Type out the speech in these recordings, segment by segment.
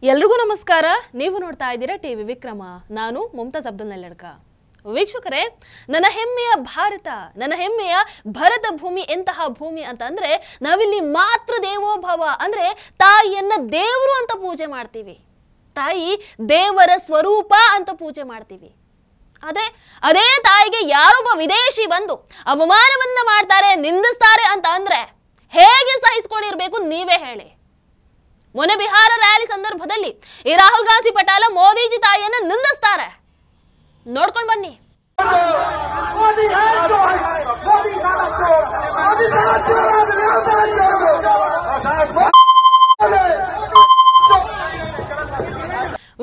ಎಲ್ರಿಗೂ ನಮಸ್ಕಾರ. ನೀವು ನೋಡ್ತಾ ಇದ್ದೀರಾ ಟಿವಿ ವಿಕ್ರಮ. ನಾನು ಮುಮ್ತಾಜ್ ಅಬ್ದುಲ್ ನೆಲ್ಲಡ್ಕ. ವೀಕ್ಷಕರೇ, ನನ್ನ ಹೆಮ್ಮೆಯ ಭಾರತ, ನನ್ನ ಹೆಮ್ಮೆಯ ಭರತ ಭೂಮಿ ಎಂತಹ ಭೂಮಿ ಅಂತ ಅಂದ್ರೆ ನಾವಿಲ್ಲಿ ಮಾತೃ ದೇವೋಭವ ಅಂದ್ರೆ ತಾಯಿಯನ್ನ ದೇವರು ಅಂತ ಪೂಜೆ ಮಾಡ್ತೀವಿ. ತಾಯಿ ದೇವರ ಸ್ವರೂಪ ಅಂತ ಪೂಜೆ ಮಾಡ್ತೀವಿ. ಅದೇ ತಾಯಿಗೆ ಯಾರೊಬ್ಬ ವಿದೇಶಿ ಬಂದು ಅವಮಾನವನ್ನ ಮಾಡ್ತಾರೆ, ನಿಂದಿಸ್ತಾರೆ ಅಂತ ಅಂದ್ರೆ ಹೇಗೆ ಸಹಿಸಿಕೊಂಡಿರ್ಬೇಕು ನೀವೇ ಹೇಳಿ. ಮೊನ್ನೆ ಬಿಹಾರ ರ್ಯಾಲಿ ಸಂದರ್ಭದಲ್ಲಿ ಈ ರಾಹುಲ್ ಗಾಂಧಿ ಪಟಾಲ ಮೋದಿಜಿ ತಾಯಿಯನ್ನ ನಿಂದಿಸ್ತಾರೆ. ನೋಡ್ಕೊಂಡು ಬನ್ನಿ.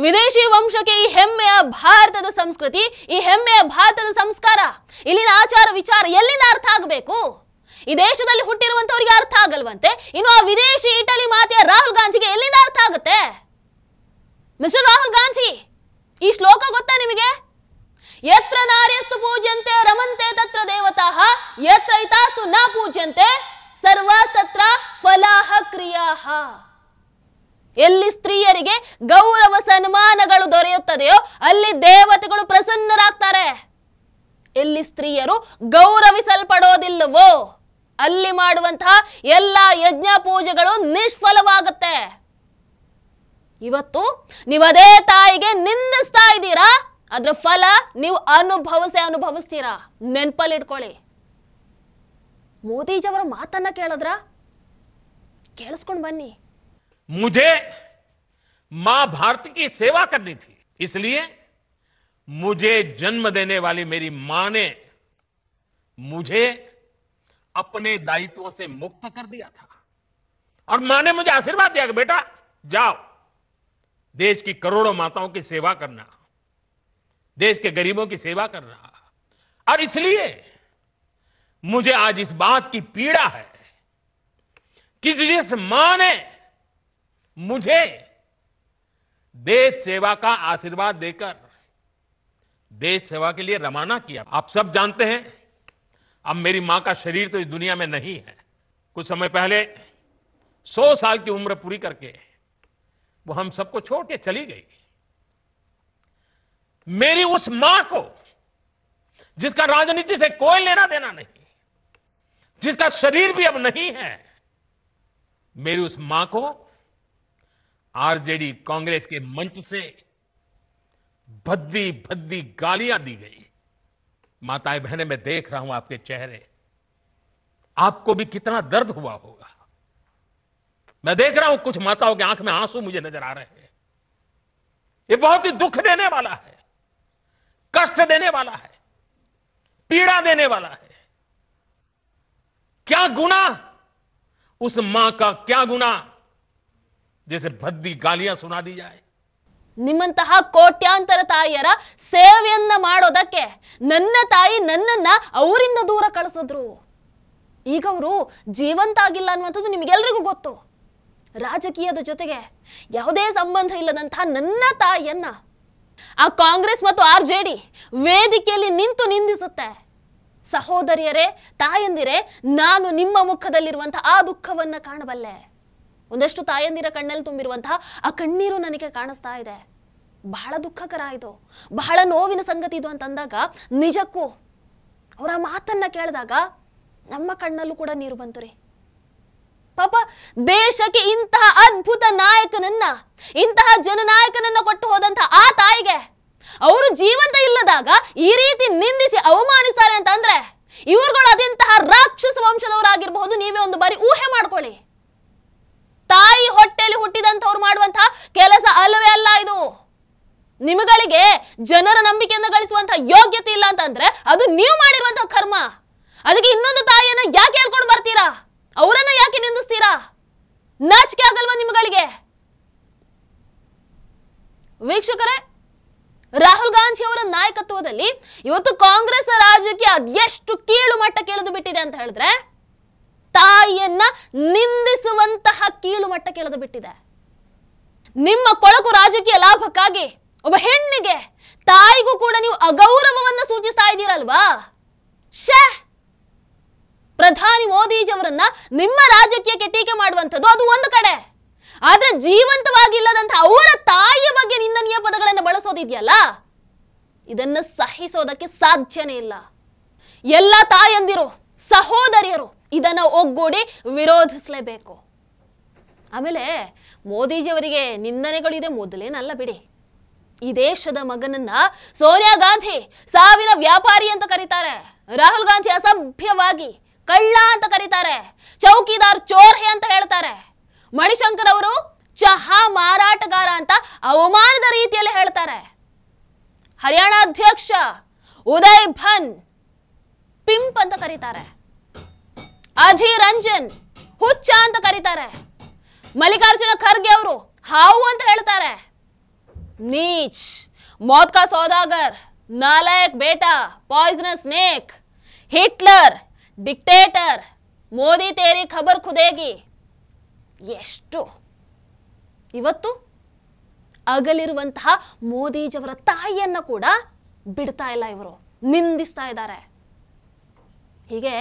ವಿದೇಶಿ ವಂಶಕ್ಕೆ ಈ ಹೆಮ್ಮೆಯ ಭಾರತದ ಸಂಸ್ಕೃತಿ, ಈ ಹೆಮ್ಮೆಯ ಭಾರತದ ಸಂಸ್ಕಾರ, ಇಲ್ಲಿನ ಆಚಾರ ವಿಚಾರ ಎಲ್ಲಿಂದ ಅರ್ಥ ಆಗಬೇಕು? ಈ ದೇಶದಲ್ಲಿ ಹುಟ್ಟಿರುವಂತವರಿಗೆ ಅರ್ಥ ಆಗಲ್ವಂತೆ, ಇನ್ನು ಆ ವಿದೇಶಿ ಇಟಲಿ ಮಾತೆಯ ರಾಹುಲ್ ಗಾಂಧಿಗೆ ಎಲ್ಲಿಂದ ಅರ್ಥ ಆಗುತ್ತೆ? ಮಿಸ್ಟರ್ ರಾಹುಲ್ ಗಾಂಧಿ, ಈ ಶ್ಲೋಕ ಗೊತ್ತಾ ನಿಮಗೆ? ಯತ್ರ ನಾರ್ಯಸ್ತು ಪೂಜ್ಯಂತೆ ರಮಂತೆ ತತ್ರ ದೇವತಾಃ ಯತ್ರ ಇತಾಸ್ತು ನ ಪೂಜ್ಯಂತೆ ಸರ್ವಸ್ತತ್ರ ಫಲಾಹ ಕ್ರಿಯಾಃ. ಎಲ್ಲಿ ಸ್ತ್ರೀಯರಿಗೆ ಗೌರವ ಸನ್ಮಾನಗಳು ದೊರೆಯುತ್ತದೆಯೋ ಅಲ್ಲಿ ದೇವತೆಗಳು ಪ್ರಸನ್ನರಾಗ್ತಾರೆ. ಎಲ್ಲಿ ಸ್ತ್ರೀಯರು ಗೌರವಿಸಲ್ಪಡೋದಿಲ್ಲವೋ ಅಲ್ಲಿ ಮಾಡುವಂತಹ ಎಲ್ಲ ಯಜ್ಞ ಪೂಜೆಗಳು ನಿಷ್ಫಲವಾಗುತ್ತೆ. ಇವತ್ತು ನೀವು ಅದೇ ತಾಯಿಗೆ ನಿಂದಿಸ್ತಾ ಇದ್ದೀರಾ, ಅದರ ಫಲ ನೀವು ಅನುಭವಿಸ್ತೀರಾ. ನೆನ್ಪಲ್ಲಿಟ್ಕೊಳ್ಳಿ. ಮೋದಿಜಿಯವರ ಮಾತನ್ನ ಕೇಳಿದ್ರ? ಕೇಳಿಸ್ಕೊಂಡು ಬನ್ನಿ. मुझे मां भारती की सेवा करनी थी, इसलिए मुझे जन्म देने वाली मेरी मां ने मुझे अपने दायित्वों से मुक्त कर दिया था और मां ने मुझे आशीर्वाद दिया कि बेटा जाओ देश की करोड़ों माताओं की सेवा करना, देश के गरीबों की सेवा करना। और इसलिए मुझे आज इस बात की पीड़ा है कि जिस मां ने मुझे देश सेवा का आशीर्वाद देकर देश सेवा के लिए रवाना किया। आप सब जानते हैं अब मेरी मां का शरीर तो इस दुनिया में नहीं है। कुछ समय पहले 100 साल की उम्र पूरी करके वो हम सबको छोड़ के चली गई। मेरी उस मां को, जिसका राजनीति से कोई लेना देना नहीं, जिसका शरीर भी अब नहीं है, मेरी उस मां को आरजेडी कांग्रेस के मंच से भद्दी भद्दी गालियां दी गई। माताएं बहनें, मैं देख रहा हूं आपके चेहरे, आपको भी कितना दर्द हुआ होगा। मैं देख रहा हूं कुछ माताओं की आंख में आंसू मुझे नजर आ रहे हैं। ये बहुत ही दुख देने वाला है, कष्ट देने वाला है, पीड़ा देने वाला है। क्या गुनाह उस मां का, क्या गुनाह जैसे भद्दी गालियां सुना दी जाए। ನಿಮ್ಮಂತಹ ಕೋಟ್ಯಾಂತರ ತಾಯಿಯರ ಸೇವೆಯನ್ನ ಮಾಡೋದಕ್ಕೆ ನನ್ನ ತಾಯಿ ನನ್ನನ್ನ ಅವರಿಂದ ದೂರ ಕಳಿಸಿದ್ರು. ಈಗ ಅವರು ಜೀವಂತ ಆಗಿಲ್ಲ ಅನ್ನುವಂಥದ್ದು ನಿಮಗೆಲ್ರಿಗೂ ಗೊತ್ತು. ರಾಜಕೀಯದ ಜೊತೆಗೆ ಯಾವುದೇ ಸಂಬಂಧ ಇಲ್ಲದಂತಹ ನನ್ನ ತಾಯಿಯನ್ನ ಆ ಕಾಂಗ್ರೆಸ್ ಮತ್ತು ಆರ್ಜೆಡಿ ವೇದಿಕೆಯಲ್ಲಿ ನಿಂತು ನಿಂದಿಸುತ್ತೆ. ಸಹೋದರಿಯರೇ, ತಾಯಂದಿರೇ, ನಾನು ನಿಮ್ಮ ಮುಖದಲ್ಲಿರುವಂತಹ ಆ ದುಃಖವನ್ನ ಕಾಣಬಲ್ಲೆ. ಒಂದಷ್ಟು ತಾಯಂದಿರ ಕಣ್ಣಲ್ಲಿ ತುಂಬಿರುವಂತಹ ಆ ಕಣ್ಣೀರು ನನಗೆ ಕಾಣಿಸ್ತಾ ಇದೆ. ಬಹಳ ದುಃಖಕರ ಇದು, ಬಹಳ ನೋವಿನ ಸಂಗತಿ ಇದು ಅಂತಂದಾಗ ನಿಜಕ್ಕೂ ಅವರ ಮಾತನ್ನ ಕೇಳಿದಾಗ ನಮ್ಮ ಕಣ್ಣಲ್ಲೂ ಕೂಡ ನೀರು ಬಂತು ರೀ. ಪಾಪ, ದೇಶಕ್ಕೆ ಇಂತಹ ಅದ್ಭುತ ನಾಯಕನನ್ನ, ಇಂತಹ ಜನನಾಯಕನನ್ನ ಕೊಟ್ಟು ಹೋದಂತಹ ಆ ತಾಯಿಗೆ ಅವರು ಜೀವಂತ ಇಲ್ಲದಾಗ ಈ ರೀತಿ ನಿಂದಿಸಿ ಅವಮಾನಿಸ್ತಾರೆ ಅಂತ ಅಂದ್ರೆ ಇವ್ರುಗಳು ಅದೆಂತಹ ರಾಕ್ಷಸ ವಂಶದವರಾಗಿರಬಹುದು. ನೀವೇ ಒಂದು ಬಾರಿ ಊಹೆ ಮಾಡ್ಕೊಳ್ಳಿ. ತಾಯಿ ಹೊಟ್ಟೆಯಲ್ಲಿ ಹುಟ್ಟಿದಂಥವ್ರು ಮಾಡುವಂತಹ ಕೆಲಸ ಅಲ್ಲವೇ ಅಲ್ಲ ಇದು. ನಿಮಗಳಿಗೆ ಜನರ ನಂಬಿಕೆಯನ್ನು ಗಳಿಸುವಂತಹ ಯೋಗ್ಯತೆ ಇಲ್ಲ ಅಂತಂದ್ರೆ ಅದು ನೀವು ಮಾಡಿರುವಂತಹ ಕರ್ಮ. ಅದಕ್ಕೆ ಇನ್ನೊಂದು ತಾಯಿಯನ್ನ ಯಾಕೆ ಹೇಳ್ಕೊಂಡು ಬರ್ತೀರಾ? ಅವರನ್ನ ಯಾಕೆ ನಿಂದಿಸ್ತೀರಾ? ನಾಚಿಕೆ ಆಗಲ್ವಾ ನಿಮಗಳಿಗೆ? ವೀಕ್ಷಕರೇ, ರಾಹುಲ್ ಗಾಂಧಿ ಅವರ ನಾಯಕತ್ವದಲ್ಲಿ ಇವತ್ತು ಕಾಂಗ್ರೆಸ್ ರಾಜಕೀಯ ಅದೆಷ್ಟು ಕೀಳು ಮಟ್ಟಕ್ಕೆ ಇಳಿದು ಬಿಟ್ಟಿದೆ ಅಂತ ಹೇಳಿದ್ರೆ, ತಾಯಿಯನ್ನ ನಿಂದಿಸುವಂತಹ ಕೀಳು ಮಟ್ಟಕ್ಕೆ ಇಳಿದು ಬಿಟ್ಟಿದೆ. ನಿಮ್ಮ ಕೊಳಕು ರಾಜಕೀಯ ಲಾಭಕ್ಕಾಗಿ ಒಬ್ಬ ಹೆಣ್ಣಿಗೆ, ತಾಯಿಗೂ ಕೂಡ ನೀವು ಅಗೌರವವನ್ನು ಸೂಚಿಸ್ತಾ ಇದ್ದೀರಲ್ವಾ? ಪ್ರಧಾನಿ ಮೋದಿಜಿ ಅವರನ್ನ ನಿಮ್ಮ ರಾಜಕೀಯಕ್ಕೆ ಟೀಕೆ ಮಾಡುವಂಥದ್ದು ಅದು ಒಂದು ಕಡೆ, ಆದ್ರೆ ಜೀವಂತವಾಗಿಲ್ಲದಂತ ಅವರ ಅನ್ನೋದಿದೆಯಲ್ಲ, ಇದನ್ನು ಸಹಿಸೋದಕ್ಕೆ ಸಾಧ್ಯನೇ ಇಲ್ಲ. ಎಲ್ಲ ತಾಯಂದಿರು, ಸಹೋದರಿಯರು ಇದನ್ನು ಒಗ್ಗೂಡಿ ವಿರೋಧಿಸಲೇಬೇಕು. ಆಮೇಲೆ ಮೋದಿಜಿಯವರಿಗೆ ನಿಂದನೆಗಳಿದೆ ಮೊದಲೇನಲ್ಲ ಬಿಡಿ. ಈ ದೇಶದ ಮಗನನ್ನ ಸೋನಿಯಾ ಗಾಂಧಿ ಸಾವಿನ ವ್ಯಾಪಾರಿ ಅಂತ ಕರೀತಾರೆ, ರಾಹುಲ್ ಗಾಂಧಿ ಅಸಭ್ಯವಾಗಿ ಕಳ್ಳ ಅಂತ ಕರೀತಾರೆ, ಚೌಕಿದಾರ್ ಚೋರ್ಹೆ ಅಂತ ಹೇಳ್ತಾರೆ, ಮಣಿಶಂಕರ್ ಅವರು ಚಹಾ ಮಾರಾಟಗಾರ ಅಂತ ಅವಮಾನದ ರೀತಿಯಲ್ಲಿ ಹೇಳ್ತಾರೆ, ಹರಿಯಾಣ ಅಧ್ಯಕ್ಷ ಉದಯ್ ಭನ್ ಪಿಂಪ್ ಅಂತ ಕರೀತಾರೆ, ಅಧೀರ್ ರಂಜನ್ ಹುಚ್ಚ ಅಂತ ಕರೀತಾರೆ, ಮಲ್ಲಿಕಾರ್ಜುನ ಖರ್ಗೆ ಅವರು ಹಾವು ಅಂತ ಹೇಳ್ತಾರೆ, ನೀಚ್, ಮೌತ್ ಕಾ ಸೌದಾಗರ್, ನಾಲಾಯಕ್ ಬೇಟಾ, poisonous snake, Hitler, dictator, Modi ತೇರಿ ಖಬರ್ ಖುದೇಗಿ. ಎಷ್ಟು ಇವತ್ತು ಅಗಲಿರುವಂತಹ ಮೋದಿಜಿಯವರ ತಾಯಿಯನ್ನ ಕೂಡ ಬಿಡ್ತಾ ಇಲ್ಲ, ಇವರು ನಿಂದಿಸ್ತಾ ಇದ್ದಾರೆ. ಹೀಗೆ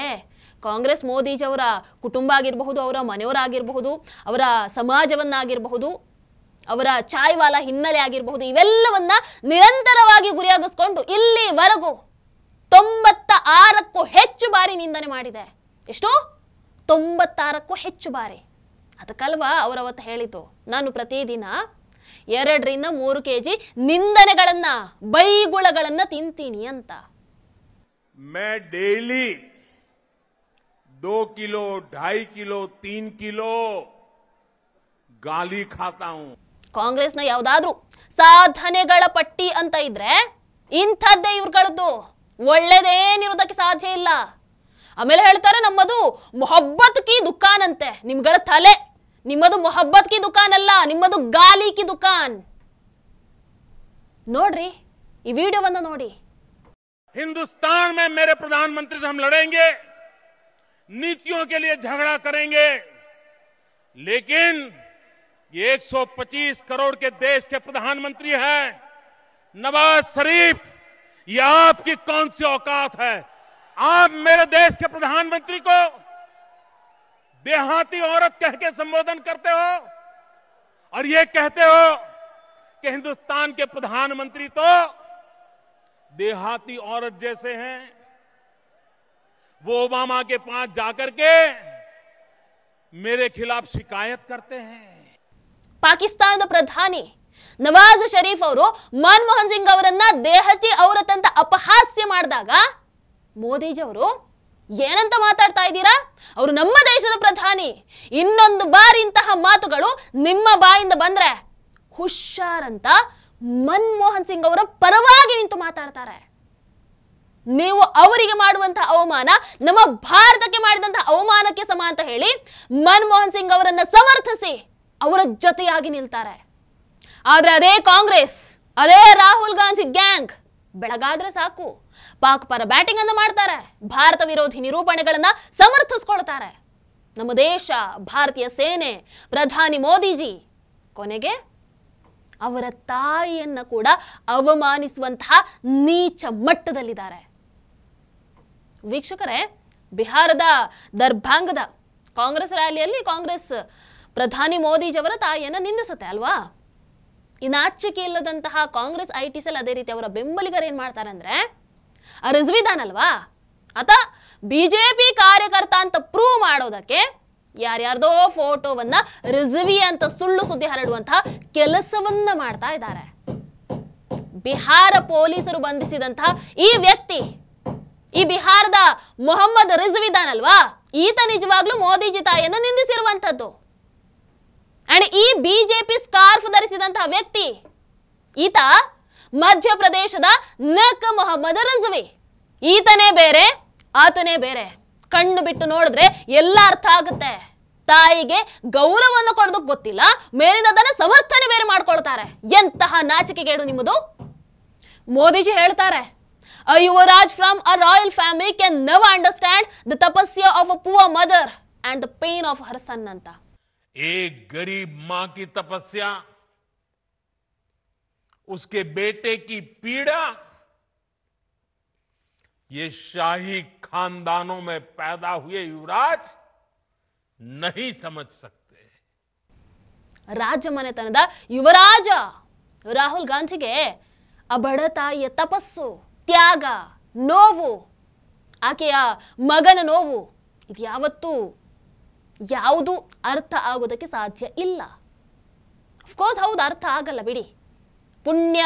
ಕಾಂಗ್ರೆಸ್ ಮೋದಿಜಿಯವರ ಕುಟುಂಬ ಆಗಿರಬಹುದು, ಅವರ ಮನೆಯವರಾಗಿರಬಹುದು, ಅವರ ಸಮಾಜವನ್ನಾಗಿರಬಹುದು, ಅವರ ಚಾಯ್ವಾಲ ಹಿನ್ನೆಲೆ ಆಗಿರಬಹುದು, ಇವೆಲ್ಲವನ್ನ ನಿರಂತರವಾಗಿ ಗುರಿಯಾಗಿಸ್ಕೊಂಡು ಇಲ್ಲಿವರೆಗೂ 96ಕ್ಕೂ ಹೆಚ್ಚು ಬಾರಿ ನಿಂದನೆ ಮಾಡಿದೆ. ಎಷ್ಟು? 96ಕ್ಕೂ ಹೆಚ್ಚು ಬಾರಿ. ಅದಕ್ಕಲ್ವಾ ಅವರವತ್ತು ಹೇಳಿತು, ನಾನು ಪ್ರತಿದಿನ 2ರಿಂದ 3 kg ನಿಂದನೆಗಳನ್ನ, ಬೈಗುಳಗಳನ್ನ ತಿಂತೀನಿ ಅಂತ. मैं डेली 2 किलो, 2.5 किलो, 3 किलो गाली खाता हूं. ಕಾಂಗ್ರೆಸ್ನ ಯಾವ್ದಾದ್ರು ಸಾಧನೆಗಳ ಪಟ್ಟಿ ಅಂತ ಇದ್ರೆ ಇಂಥದ್ದೇ ಇವ್ರುಗಳದ್ದು. ಒಳ್ಳೇದೇನಿರೋದಕ್ಕೆ ಸಾಧ್ಯ ಇಲ್ಲ. ಆಮೇಲೆ ಹೇಳ್ತಾರೆ, ನಮ್ಮದು ಮೊಹಬ್ಬತ್ ಕಿ ದುಕಾನ್ ಅಂತೆ. ನಿಮ್ಗಳ ತಲೆ, ನಿಮ್ಮದು ಮೊಹಬ್ಬತ್ ಕಿ ದುಕಾನ್ ಅಲ್ಲ, ನಿಮ್ಮದು ಗಾಲಿ ಕಿ ದುಕಾನ್. ನೋಡ್ರಿ, ಈ ವಿಡಿಯೋವನ್ನ ನೋಡಿ. हिंदुस्तान में मेरे प्रधानमंत्री से हम लड़ेंगे, नीतियों के लिए झगड़ा करेंगे, लेकिन ये 125 करोड़ के देश के प्रधानमंत्री हैं नवाज शरीफ, ये आपकी कौन सी औकात है? आप मेरे देश के प्रधानमंत्री को देहाती औरत कह के संबोधन करते हो और ये कहते हो कि हिंदुस्तान के प्रधानमंत्री तो देहाती औरत जैसे हैं. वो ओबामा के पास जाकर के मेरे खिलाफ शिकायत करते हैं. ಪಾಕಿಸ್ತಾನದ ಪ್ರಧಾನಿ ನವಾಜ್ ಶರೀಫ್ ಅವರು ಮನಮೋಹನ್ ಸಿಂಗ್ ಅವರನ್ನ ದೇಹತಿ ಔರತ್ ಅಂತ ಅಪಹಾಸ್ಯ ಮಾಡಿದಾಗ ಮೋದಿಜಿ ಅವರು ಏನಂತ ಮಾತಾಡ್ತಾ ಇದ್ದೀರಾ? ಅವರು ನಮ್ಮ ದೇಶದ ಪ್ರಧಾನಿ, ಇನ್ನೊಂದು ಬಾರಿ ಇಂತಹ ಮಾತುಗಳು ನಿಮ್ಮ ಬಾಯಿಂದ ಬಂದ್ರೆ ಹುಷಾರಂತ ಮನಮೋಹನ್ ಸಿಂಗ್ ಅವರ ಪರವಾಗಿ ನಿಂತು ಮಾತಾಡ್ತಾರೆ. ನೀವು ಅವರಿಗೆ ಮಾಡುವಂತಹ ಅವಮಾನ ನಮ್ಮ ಭಾರತಕ್ಕೆ ಮಾಡಿದಂತಹ ಅವಮಾನಕ್ಕೆ ಸಮ ಅಂತ ಹೇಳಿ ಮನಮೋಹನ್ ಸಿಂಗ್ ಅವರನ್ನ ಸಮರ್ಥಿಸಿ ಅವರ ಜೊತೆಯಾಗಿ ನಿಲ್ತಾರೆ. ಆದ್ರೆ ಅದೇ ಕಾಂಗ್ರೆಸ್, ಅದೇ ರಾಹುಲ್ ಗಾಂಧಿ ಗ್ಯಾಂಗ್ ಬೆಳಗಾದ್ರೆ ಸಾಕು ಪಾಕ್ ಪರ ಬ್ಯಾಟಿಂಗ್ ಅನ್ನು ಮಾಡ್ತಾರೆ, ಭಾರತ ವಿರೋಧಿ ನಿರೂಪಣೆಗಳನ್ನ ಸಮರ್ಥಿಸ್ಕೊಳ್ತಾರೆ. ನಮ್ಮ ದೇಶ, ಭಾರತೀಯ ಸೇನೆ, ಪ್ರಧಾನಿ ಮೋದಿಜಿ ಕೊನೆಗೆ ಅವರ ತಾಯಿಯನ್ನ ಕೂಡ ಅವಮಾನಿಸುವಂತಹ ನೀಚ ಮಟ್ಟದಲ್ಲಿದ್ದಾರೆ. ವೀಕ್ಷಕರೇ, ಬಿಹಾರದ ದರ್ಭಾಂಗದ ಕಾಂಗ್ರೆಸ್ ರ್ಯಾಲಿಯಲ್ಲಿ ಕಾಂಗ್ರೆಸ್ ಪ್ರಧಾನಿ ಮೋದಿಜಿಯವರ ತಾಯಿಯನ್ನ ನಿಂದಿಸುತ್ತೆ ಅಲ್ವಾ? ಈ ನಾಚಿಕೆ ಇಲ್ಲದಂತಹ ಕಾಂಗ್ರೆಸ್ ಐಟಿ ಸೆಲ್ ಅದೇ ರೀತಿ ಅವರ ಬೆಂಬಲಿಗರು ಏನ್ ಮಾಡ್ತಾರೆ ಅಂದ್ರೆ, ರಿಜ್ವಿದಾನ್ ಅಲ್ವಾ, ಆತ ಬಿಜೆಪಿ ಕಾರ್ಯಕರ್ತ ಅಂತ ಪ್ರೂವ್ ಮಾಡೋದಕ್ಕೆ ಯಾರ್ಯಾರ್ದೋ ಫೋಟೋವನ್ನ ರಿಜ್ವಿ ಅಂತ ಸುಳ್ಳು ಸುದ್ದಿ ಹರಡುವಂತಹ ಕೆಲಸವನ್ನ ಮಾಡ್ತಾ ಇದ್ದಾರೆ. ಬಿಹಾರ ಪೊಲೀಸರು ಬಂಧಿಸಿದಂತಹ ಈ ವ್ಯಕ್ತಿ, ಈ ಬಿಹಾರದ ಮೊಹಮ್ಮದ್ ರಿಜ್ವಿದಾನ್ ಅಲ್ವಾ, ಈತ ನಿಜವಾಗ್ಲೂ ಮೋದಿಜಿ ತಾಯಿಯನ್ನು ನಿಂದಿಸಿರುವಂತದ್ದು. ಅಂಡ್ ಈ ಬಿಜೆಪಿ ಸ್ಕಾರ್ಫ್ ಧರಿಸಿದಂತಹ ವ್ಯಕ್ತಿ ಈತ ಮಧ್ಯಪ್ರದೇಶದ ನಕ್ ಮೊಹಮ್ಮದ್ ರಿಜ್ವಿ. ಈತನೇ ಬೇರೆ, ಆತನೇ ಬೇರೆ. ಕಣ್ಣು ಬಿಟ್ಟು ನೋಡಿದ್ರೆ ಎಲ್ಲ ಅರ್ಥ ಆಗುತ್ತೆ. ತಾಯಿಗೆ ಗೌರವವನ್ನು ಕೊಡೋದಕ್ಕೆ ಗೊತ್ತಿಲ್ಲ, ಮೇಲಿಂದ ಅದನ್ನ ಸಮರ್ಥನೆ ಬೇರೆ ಮಾಡ್ಕೊಳ್ತಾರೆ. ಎಂತಹ ನಾಚಿಕೆಗೇಡು ನಿಮ್ಮದು. ಮೋದಿಜಿ ಹೇಳ್ತಾರೆ, a yuvraj from a royal family can never understand the tapasya of a poor mother and the pain of her son ಅಂತ. एक गरीब मां की तपस्या, उसके बेटे की पीड़ा, ये शाही खानदानों में पैदा हुए युवराज नहीं समझ सकते. ರಾಜ ಮನೆತನದ ಯುವರಾಜ ರಾಹುಲ್ ಗಾಂಧಿಗೆ ಆ ಬಡ ತಾಯಿಯ ತಪಸ್ಸು, ತ್ಯಾಗ, ನೋವು, ಆಕೆಯ ಮಗನ ನೋವು, ಇದು ಯಾವುದು ಅರ್ಥ ಆಗೋದಕ್ಕೆ ಸಾಧ್ಯ ಇಲ್ಲ. ಅಫ್ಕೋರ್ಸ್ ಹೌದು, ಅರ್ಥ ಆಗಲ್ಲ ಬಿಡಿ. ಪುಣ್ಯ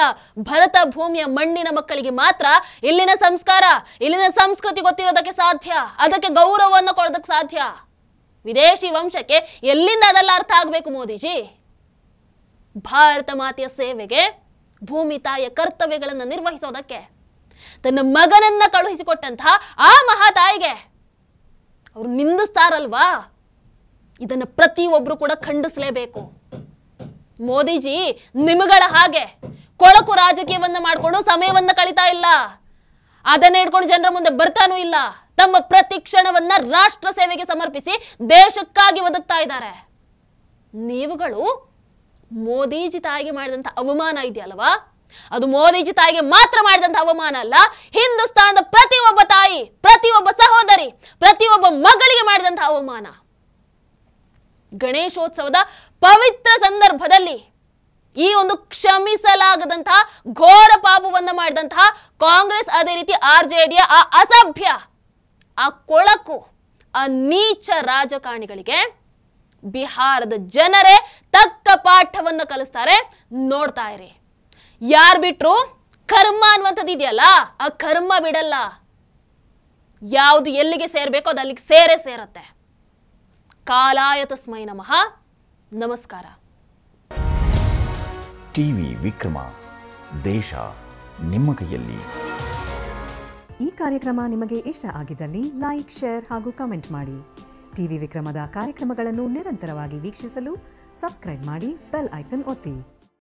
ಭರತ ಭೂಮಿಯ ಮಣ್ಣಿನ ಮಕ್ಕಳಿಗೆ ಮಾತ್ರ ಇಲ್ಲಿನ ಸಂಸ್ಕಾರ, ಇಲ್ಲಿನ ಸಂಸ್ಕೃತಿ ಗೊತ್ತಿರೋದಕ್ಕೆ ಸಾಧ್ಯ, ಅದಕ್ಕೆ ಗೌರವವನ್ನು ಕೊಡೋದಕ್ಕೆ ಸಾಧ್ಯ. ವಿದೇಶಿ ವಂಶಕ್ಕೆ ಎಲ್ಲಿಂದ ಅದೆಲ್ಲ ಅರ್ಥ ಆಗಬೇಕು ಮೋದಿಜಿ? ಭಾರತ ಮಾತೆಯ ಸೇವೆಗೆ, ಭೂಮಿ ತಾಯಿಯ ಕರ್ತವ್ಯಗಳನ್ನು ನಿರ್ವಹಿಸೋದಕ್ಕೆ ತನ್ನ ಮಗನನ್ನ ಕಳುಹಿಸಿಕೊಟ್ಟಂತಹ ಆ ಮಹಾತಾಯಿಗೆ ಅವರು ನಿಂದಿಸ್ತಾರಲ್ವಾ? ಇದನ್ನು ಪ್ರತಿಯೊಬ್ಬರು ಕೂಡ ಖಂಡಿಸಲೇಬೇಕು. ಮೋದಿಜಿ ನಿಮಗಳ ಹಾಗೆ ಕೊಳಕು ರಾಜಕೀಯವನ್ನ ಮಾಡಿಕೊಂಡು ಸಮಯವನ್ನ ಕಳೀತಾ ಇಲ್ಲ, ಅದನ್ನ ಹಿಡ್ಕೊಂಡು ಜನರ ಮುಂದೆ ಬರ್ತಾನೂ ಇಲ್ಲ. ತಮ್ಮ ಪ್ರತಿ ಕ್ಷಣವನ್ನ ರಾಷ್ಟ್ರ ಸೇವೆಗೆ ಸಮರ್ಪಿಸಿ ದೇಶಕ್ಕಾಗಿ ಬದುಕ್ತಾ ಇದ್ದಾರೆ. ನೀವುಗಳು ಮೋದಿಜಿ ತಾಯಿಗೆ ಮಾಡಿದಂತ ಅವಮಾನ ಇದೆಯಲ್ವಾ, ಅದು ಮೋದಿಜಿ ತಾಯಿಗೆ ಮಾತ್ರ ಮಾಡಿದಂತ ಅವಮಾನ ಅಲ್ಲ, ಹಿಂದೂಸ್ತಾನದ ಪ್ರತಿಯೊಬ್ಬ ತಾಯಿ, ಪ್ರತಿಯೊಬ್ಬ ಸಹೋದರಿ, ಪ್ರತಿಯೊಬ್ಬ ಮಗಳಿಗೆ ಮಾಡಿದಂತ ಅವಮಾನ. ಗಣೇಶೋತ್ಸವದ ಪವಿತ್ರ ಸಂದರ್ಭದಲ್ಲಿ ಈ ಒಂದು ಕ್ಷಮಿಸಲಾಗದಂತಹ ಘೋರ ಪಾಪವನ್ನ ಮಾಡಿದಂತಹ ಕಾಂಗ್ರೆಸ್, ಅದೇ ರೀತಿ ಆರ್ಜೆಡಿಯ ಆ ಅಸಭ್ಯ, ಆ ಕೊಳಕು, ಆ ನೀಚ ರಾಜಕಾರಣಿಗಳಿಗೆ ಬಿಹಾರದ ಜನರೇ ತಕ್ಕ ಪಾಠವನ್ನು ಕಲಿಸ್ತಾರೆ. ನೋಡ್ತಾ ಇರಿ. ಯಾರು ಬಿಟ್ರು ಕರ್ಮ ಅನ್ನುವಂಥದ್ದು ಇದೆಯಲ್ಲ, ಆ ಕರ್ಮ ಬಿಡಲ್ಲ. ಯಾವುದು ಎಲ್ಲಿಗೆ ಸೇರ್ಬೇಕೋ ಅದು ಅಲ್ಲಿಗೆ ಸೇರತ್ತೆ. ಕಾಲಾಯ ತಸ್ಮೈ ನಮಃ. ನಮಸ್ಕಾರ. ಟಿವಿ ವಿಕ್ರಮ, ದೇಶ ನಿಮ್ಮ ಕೈಯಲ್ಲಿ. ಈ ಕಾರ್ಯಕ್ರಮ ನಿಮಗೆ ಇಷ್ಟ ಆಗಿದ್ದಲ್ಲಿ ಲೈಕ್, ಶೇರ್ ಹಾಗೂ ಕಮೆಂಟ್ ಮಾಡಿ. ಟಿವಿ ವಿಕ್ರಮದ ಕಾರ್ಯಕ್ರಮಗಳನ್ನು ನಿರಂತರವಾಗಿ ವೀಕ್ಷಿಸಲು ಸಬ್ಸ್ಕ್ರೈಬ್ ಮಾಡಿ, ಬೆಲ್ ಐಕನ್ ಒತ್ತಿ.